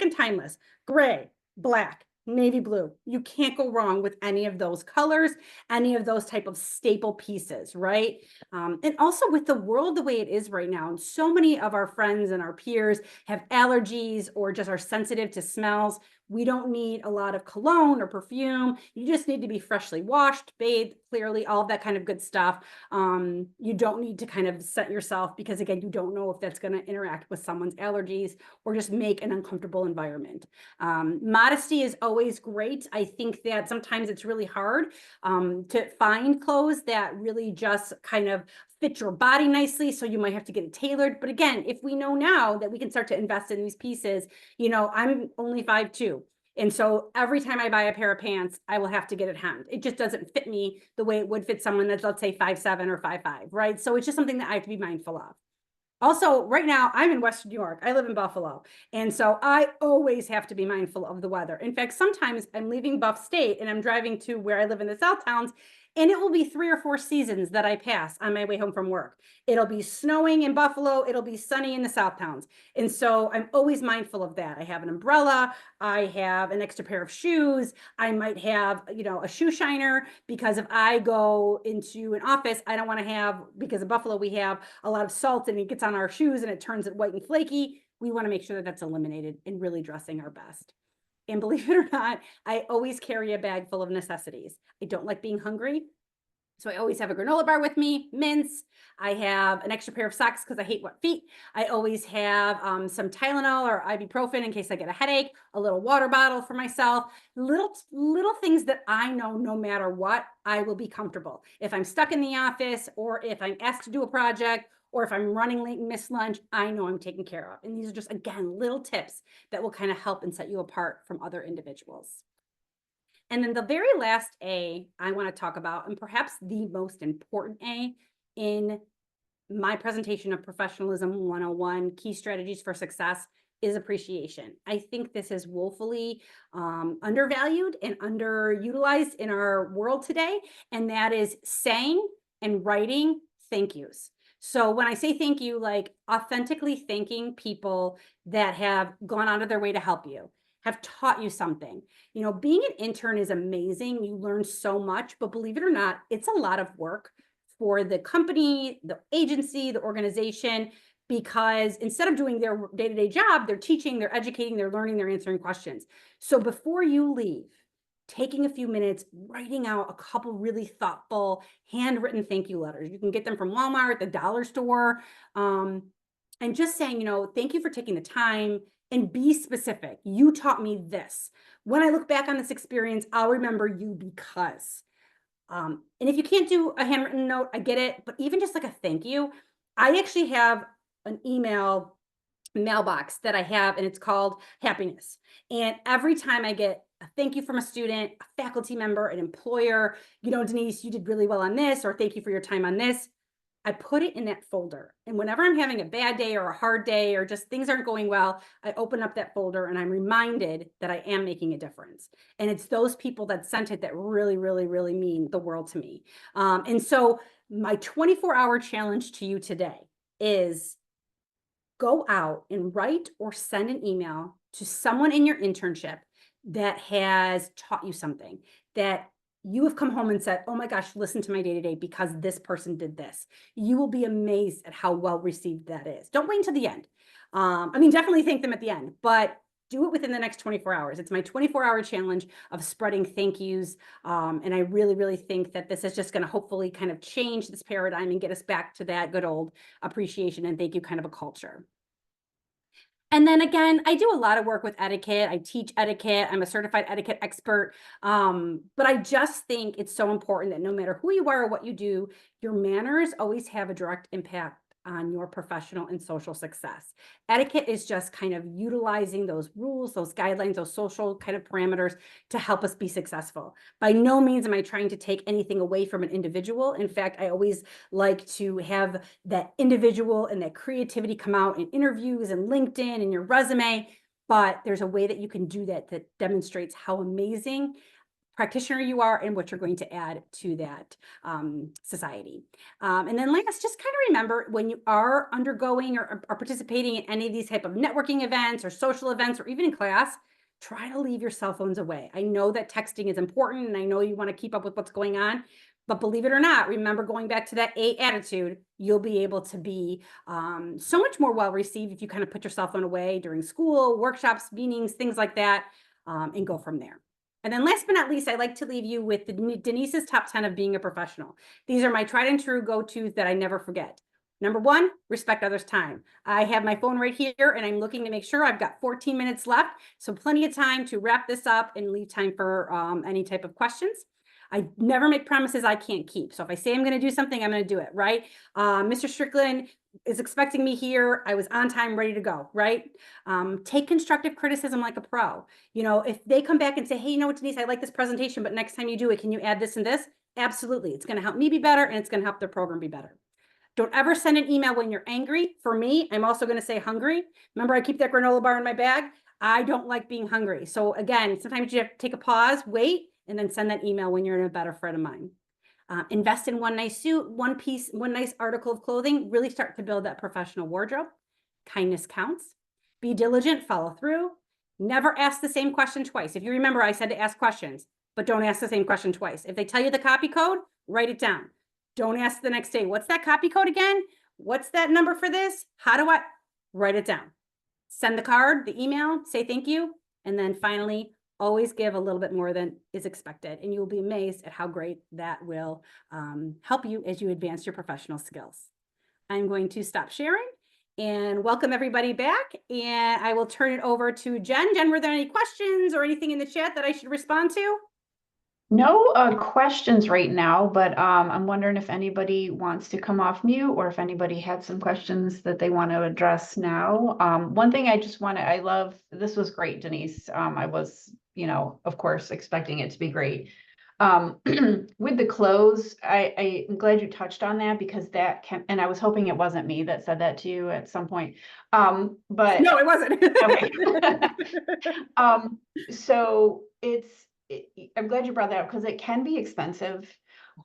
and timeless, gray, black, navy blue. You can't go wrong with any of those colors, any of those type of staple pieces, right? And also with the world the way it is right now, and so many of our friends and our peers have allergies or just are sensitive to smells. We don't need a lot of cologne or perfume. You just need to be freshly washed, bathed, clearly, all of that kind of good stuff. You don't need to kind of set yourself, because again, you don't know if that's going to interact with someone's allergies or just make an uncomfortable environment. Modesty is always great. I think that sometimes it's really hard to find clothes that really just kind of fit your body nicely. So you might have to get it tailored. But again, if we know now that we can start to invest in these pieces, I'm only 5'2". And so every time I buy a pair of pants, I will have to get it hemmed. It just doesn't fit me the way it would fit someone that's, let's say, 5'7" or 5'5", right? So it's just something that I have to be mindful of. Also, right now, I'm in Western New York. I live in Buffalo. And so I always have to be mindful of the weather. In fact, sometimes I'm leaving Buff State and I'm driving to where I live in the South Towns, and it will be 3 or 4 seasons that I pass on my way home from work. It'll be snowing in Buffalo. It'll be sunny in the South Towns. And so I'm always mindful of that. I have an umbrella. I have an extra pair of shoes. I might have, a shoe shiner, because if I go into an office, I don't want to have, because in Buffalo, we have a lot of salt and it gets on our shoes and it turns it white and flaky. We want to make sure that that's eliminated and really dressing our best. And believe it or not, I always carry a bag full of necessities. I don't like being hungry. So I always have a granola bar with me, mints. I have an extra pair of socks because I hate wet feet. I always have some Tylenol or ibuprofen in case I get a headache, a little water bottle for myself, little things that I know no matter what, I will be comfortable. If I'm stuck in the office or if I'm asked to do a project or if I'm running late and miss lunch, I know I'm taken care of. And these are just, again, little tips that will kind of help and set you apart from other individuals. And then the very last A I want to talk about, and perhaps the most important A in my presentation of Professionalism 101, Key Strategies for Success, is appreciation. I think this is woefully undervalued and underutilized in our world today, and that is saying and writing thank yous. So when I say thank you, like authentically thanking people that have gone out of their way to help you, have taught you something. You know, being an intern is amazing. You learn so much, but believe it or not, it's a lot of work for the company, the agency, the organization, because instead of doing their day-to-day job, they're teaching, they're educating, they're learning, they're answering questions. So before you leave, taking a few minutes, writing out a couple really thoughtful handwritten thank you letters. You can get them from Walmart, the dollar store, and just saying, you know, thank you for taking the time, and be specific. You taught me this. When I look back on this experience, I'll remember you because. And if you can't do a handwritten note, I get it, but even just like a thank you, I actually have an email mailbox that I have, and it's called Happiness. And every time I get a thank you from a student, a faculty member, an employer, you know, Denise, you did really well on this, or thank you for your time on this, I put it in that folder. And whenever I'm having a bad day or a hard day or just things aren't going well, I open up that folder and I'm reminded that I am making a difference. And it's those people that sent it that really, really, really mean the world to me. And so my 24-hour challenge to you today is go out and write or send an email to someone in your internship that has taught you something, that you have come home and said, oh my gosh, listen to my day-to-day because this person did this. You will be amazed at how well received that is. Don't wait until the end. I mean, definitely thank them at the end, but do it within the next 24 hours. It's my 24-hour challenge of spreading thank yous. And I really, really think that this is just going to hopefully kind of change this paradigm and get us back to that good old appreciation and thank you kind of a culture. And then again, I do a lot of work with etiquette. I teach etiquette. I'm a certified etiquette expert. But I just think it's so important that no matter who you are or what you do, your manners always have a direct impact on your professional and social success. Etiquette is just kind of utilizing those rules, those guidelines, those social kind of parameters to help us be successful. By no means am I trying to take anything away from an individual. In fact, I always like to have that individual and that creativity come out in interviews and LinkedIn and your resume, but there's a way that you can do that that demonstrates how amazing practitioner you are and what you're going to add to that society. And then last, just kind of remember when you are undergoing or are participating in any of these type of networking events or social events or even in class, try to leave your cell phones away. I know that texting is important and I know you want to keep up with what's going on, but believe it or not, remember going back to that A attitude, you'll be able to be so much more well received if you kind of put your cell phone away during school, workshops, meetings, things like that, and go from there. And then last but not least, I'd like to leave you with Denise's top 10 of being a professional. These are my tried and true go-tos that I never forget. Number one, respect others' time. I have my phone right here and I'm looking to make sure I've got 14 minutes left. So plenty of time to wrap this up and leave time for any type of questions. I never make promises I can't keep. So if I say I'm going to do something, I'm going to do it, right? Mr. Strickland is expecting me here. I was on time, ready to go, right? Take constructive criticism like a pro. You know, if they come back and say, hey, you know what, Denise, I like this presentation, but next time you do it, can you add this and this? Absolutely. It's going to help me be better and it's going to help the program be better. Don't ever send an email when you're angry. For me, I'm also going to say hungry. Remember, I keep that granola bar in my bag. I don't like being hungry. So again, sometimes you have to take a pause, wait, and then send that email when you're in a better frame of mind. Invest in one nice suit, one nice article of clothing, really start to build that professional wardrobe. Kindness counts. Be diligent, follow through. Never ask the same question twice. If you remember, I said to ask questions, but don't ask the same question twice. If they tell you the copy code, write it down. Don't ask the next day, what's that copy code again? What's that number for this? How do I write it down? Send the card, the email, say thank you. And then finally, always give a little bit more than is expected, and you will be amazed at how great that will help you as you advance your professional skills. I'm going to stop sharing and welcome everybody back, and I will turn it over to Jen. Jen, were there any questions or anything in the chat that I should respond to? No questions right now, but I'm wondering if anybody wants to come off mute or if anybody had some questions that they want to address now. One thing this was great, Denise. I was, of course, expecting it to be great. With the close, I'm glad you touched on that because and I was hoping it wasn't me that said that to you at some point. But No, it wasn't. Okay. So I'm glad you brought that up because it can be expensive.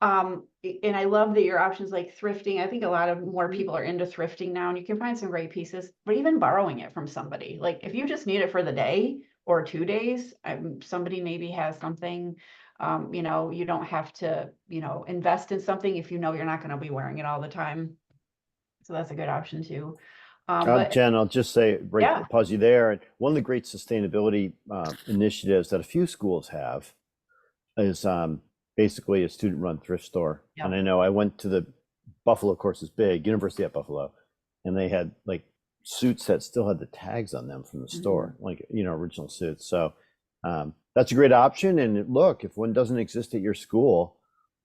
And I love that your options like thrifting. I think a lot of more people are into thrifting now, and you can find some great pieces, but even borrowing it from somebody, like if you just need it for the day or 2 days, somebody maybe has something, you don't have to, invest in something if you're not going to be wearing it all the time. So that's a good option too. But Jen, I'll just say, Yeah. pause you there. And one of the great sustainability initiatives that a few schools have is basically a student-run thrift store. Yeah. And I know I went to the Buffalo, of course, is big, University at Buffalo, and they had like suits that still had the tags on them from the store, like, original suits. So that's a great option. And look, if one doesn't exist at your school,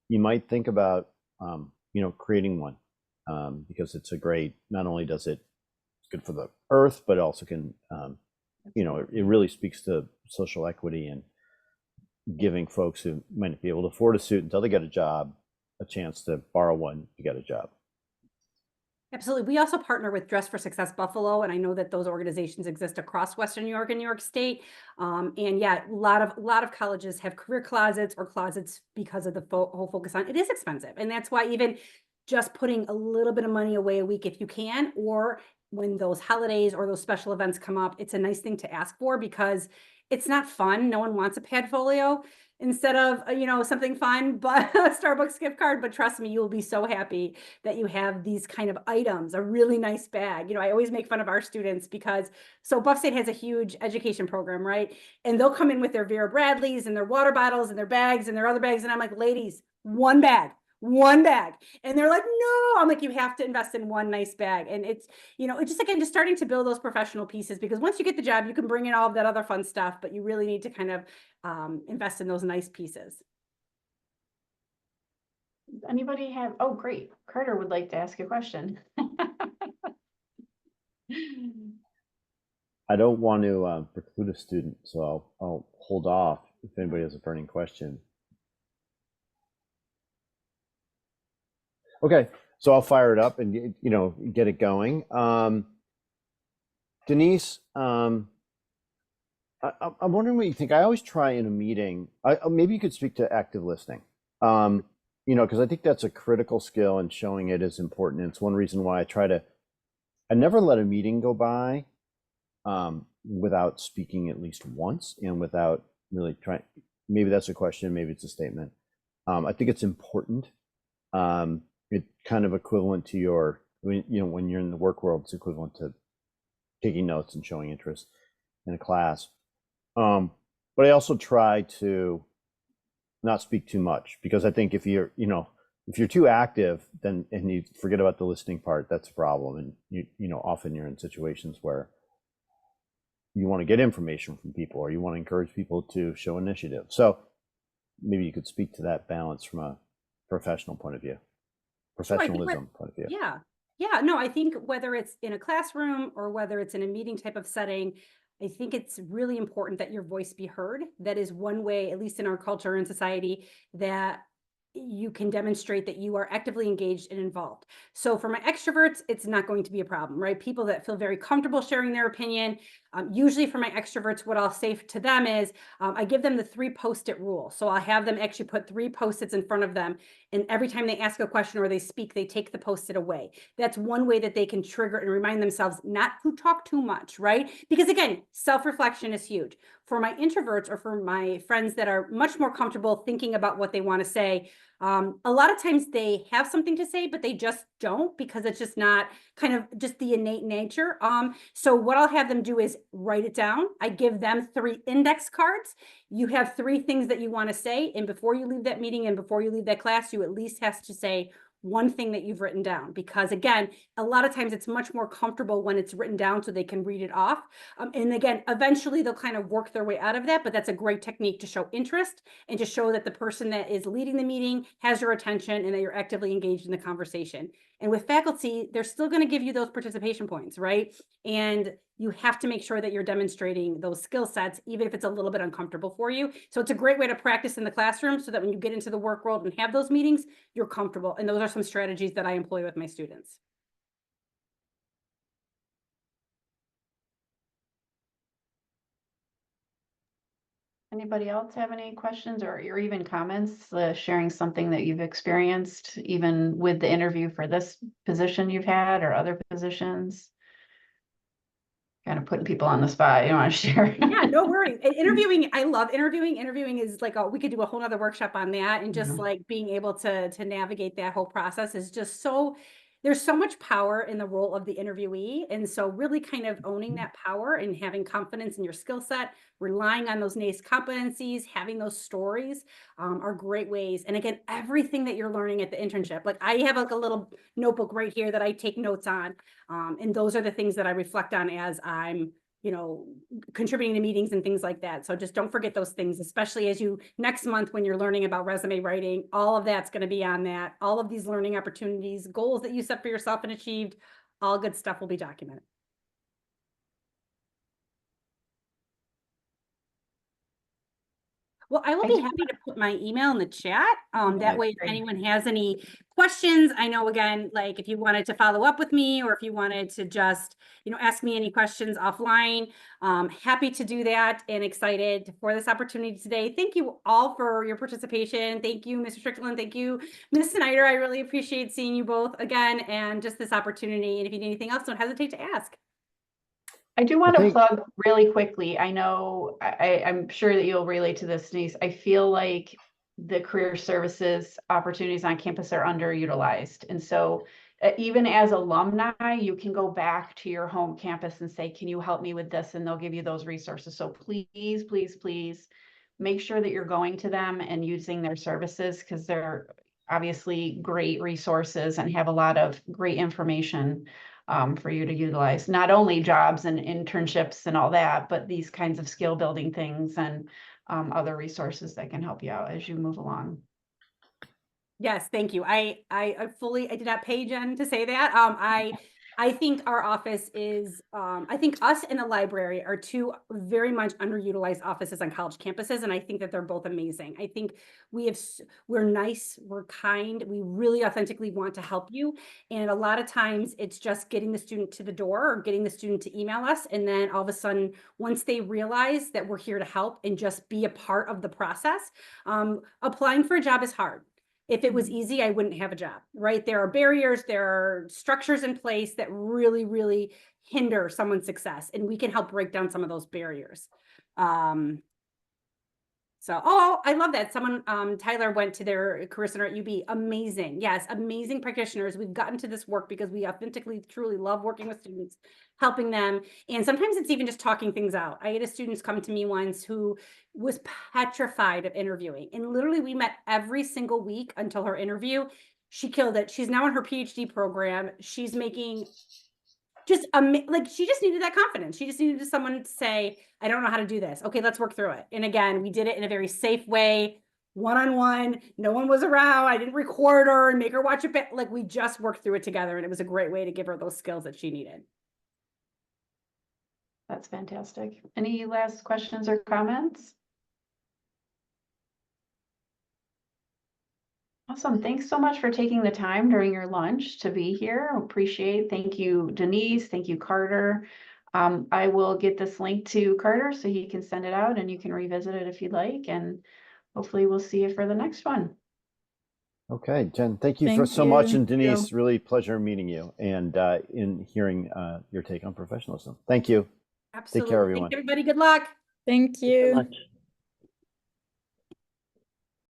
you might think about, creating one because it's not only does it good for the earth, but also can, it really speaks to social equity and giving folks who might not be able to afford a suit until they get a job, a chance to borrow one to get a job. Absolutely. We also partner with Dress for Success Buffalo, and I know that those organizations exist across Western New York and New York State. And yeah, a lot of colleges have career closets or closets because of the whole focus on it is expensive, and that's why even just putting a little bit of money away a week if you can, or when those holidays or those special events come up, it's a nice thing to ask for because it's not fun. No one wants a Padfolio instead of, something fun, but a Starbucks gift card. But trust me, you'll be so happy that you have these kind of items, a really nice bag. I always make fun of our students because, Buff State has a huge education program, right? And they'll come in with their Vera Bradleys and their water bottles and their bags and their other bags. And I'm like, ladies, one bag. And they're like, no, I'm like, you have to invest in one nice bag. And it's, it's just, again, just starting to build those professional pieces, because once you get the job, you can bring in all of that other fun stuff, but you really need to kind of invest in those nice pieces. Does anybody have, oh, great. Carter would like to ask a question. I don't want to preclude a student, so I'll hold off if anybody has a burning question. Okay, so I'll fire it up and get it going. Denise, I'm wondering what you think. I always try in a meeting. Maybe you could speak to active listening. Because I think that's a critical skill, and showing it is important. And it's one reason why I never let a meeting go by without speaking at least once, and without really trying. Maybe that's a question. Maybe it's a statement. I think it's important. It's kind of equivalent to when you're in the work world, it's equivalent to taking notes and showing interest in a class. But I also try to not speak too much, because I think if you're too active, then and you forget about the listening part, that's a problem. And often you're in situations where you want to get information from people, or you want to encourage people to show initiative. So maybe you could speak to that balance from a professionalism point of view. Yeah. No, I think whether it's in a classroom or whether it's in a meeting type of setting, I think it's really important that your voice be heard. That is one way, at least in our culture and society, that you can demonstrate that you are actively engaged and involved. So for my extroverts, it's not going to be a problem, right? People that feel very comfortable sharing their opinion. Usually for my extroverts, what I'll say to them is I give them the 3 post-it rule. So I'll have them actually put 3 post-its in front of them. And every time they ask a question or they speak, they take the post-it away. That's one way that they can trigger and remind themselves not to talk too much, right? Because again, self-reflection is huge. for my introverts or for my friends that are much more comfortable thinking about what they want to say, a lot of times they have something to say, but they just don't, because it's just not kind of just the innate nature. So what I'll have them do is write it down. I give them 3 index cards. You have 3 things that you want to say, and before you leave that meeting and before you leave that class, you at least have to say one thing that you've written down, because again, a lot of times it's much more comfortable when it's written down so they can read it off. And again, eventually they'll kind of work their way out of that, but that's a great technique to show interest and to show that the person that is leading the meeting has your attention and that you're actively engaged in the conversation. And with faculty, they're still going to give you those participation points, right? And you have to make sure that you're demonstrating those skill sets, even if it's a little bit uncomfortable for you. So it's a great way to practice in the classroom so that when you get into the work world and have those meetings, you're comfortable. And those are some strategies that I employ with my students. Anybody else have any questions or even comments, sharing something that you've experienced, even with the interview for this position you've had or other positions? Kind of putting people on the spot. You don't want to share. Yeah, no worries. Interviewing, I love interviewing. Interviewing is like, we could do a whole nother workshop on that, and just like being able to navigate that whole process is just so, there's so much power in the role of the interviewee. And so really kind of owning that power and having confidence in your skill set, relying on those NACE competencies, having those stories are great ways. And again, everything that you're learning at the internship, like I have like a little notebook right here that I take notes on. And those are the things that I reflect on as I'm, contributing to meetings and things like that. So just don't forget those things, especially as you next month, when you're learning about resume writing, all of that's going to be on that. All of these learning opportunities, goals that you set for yourself and achieved, all good stuff will be documented. Well, I will be happy to put my email in the chat. That way, if anyone has any questions, I know, again, like if you wanted to follow up with me, or if you wanted to just, ask me any questions offline, happy to do that, and excited for this opportunity today. Thank you all for your participation. Thank you, Mr. Strickland. Thank you, Ms. Snyder. I really appreciate seeing you both again, and just this opportunity. And if you need anything else, don't hesitate to ask. I do want to plug really quickly. I know I'm sure that you'll relate to this, Denise. I feel like the career services opportunities on campus are underutilized. And so even as alumni, you can go back to your home campus and say, can you help me with this? And they'll give you those resources. So please, please, please make sure that you're going to them and using their services, because they're obviously great resources and have a lot of great information for you to utilize, not only jobs and internships and all that, but these kinds of skill building things and other resources that can help you out as you move along. Yes, thank you. I did not pay Jen to say that. I think our office is, I think us and the library are 2 very much underutilized offices on college campuses. And I think that they're both amazing. I think we're nice, we're kind, we really authentically want to help you. And a lot of times it's just getting the student to the door or getting the student to email us. And then all of a sudden, once they realize that we're here to help and just be a part of the process, applying for a job is hard. If it was easy, I wouldn't have a job, right? There are barriers, there are structures in place that really, really hinder someone's success, and we can help break down some of those barriers. I love that. Someone, Tyler went to their career center at UB. Amazing. Yes, amazing practitioners. We've gotten to this work because we authentically, truly love working with students, helping them. And sometimes it's even just talking things out. I had a student come to me once who was petrified of interviewing. And literally we met every single week until her interview. She killed it. She's now in her PhD program. She's making she just needed that confidence. She just needed someone to say, I don't know how to do this. Okay, let's work through it. And again, we did it in a very safe way, one-on-one. No one was around. I didn't record her and make her watch it. Like, we just worked through it together, and it was a great way to give her those skills that she needed. That's fantastic. Any last questions or comments? Awesome. Thanks so much for taking the time during your lunch to be here. Appreciate. Thank you, Denise. Thank you, Carter. I will get this link to Carter so he can send it out and you can revisit it if you'd like. And hopefully we'll see you for the next one. Okay, Jen, thank you so much. And Denise, really pleasure meeting you and in hearing your take on professionalism. Thank you. Absolutely. Take care, everyone. Thanks, everybody. Good luck. Thank so you. much.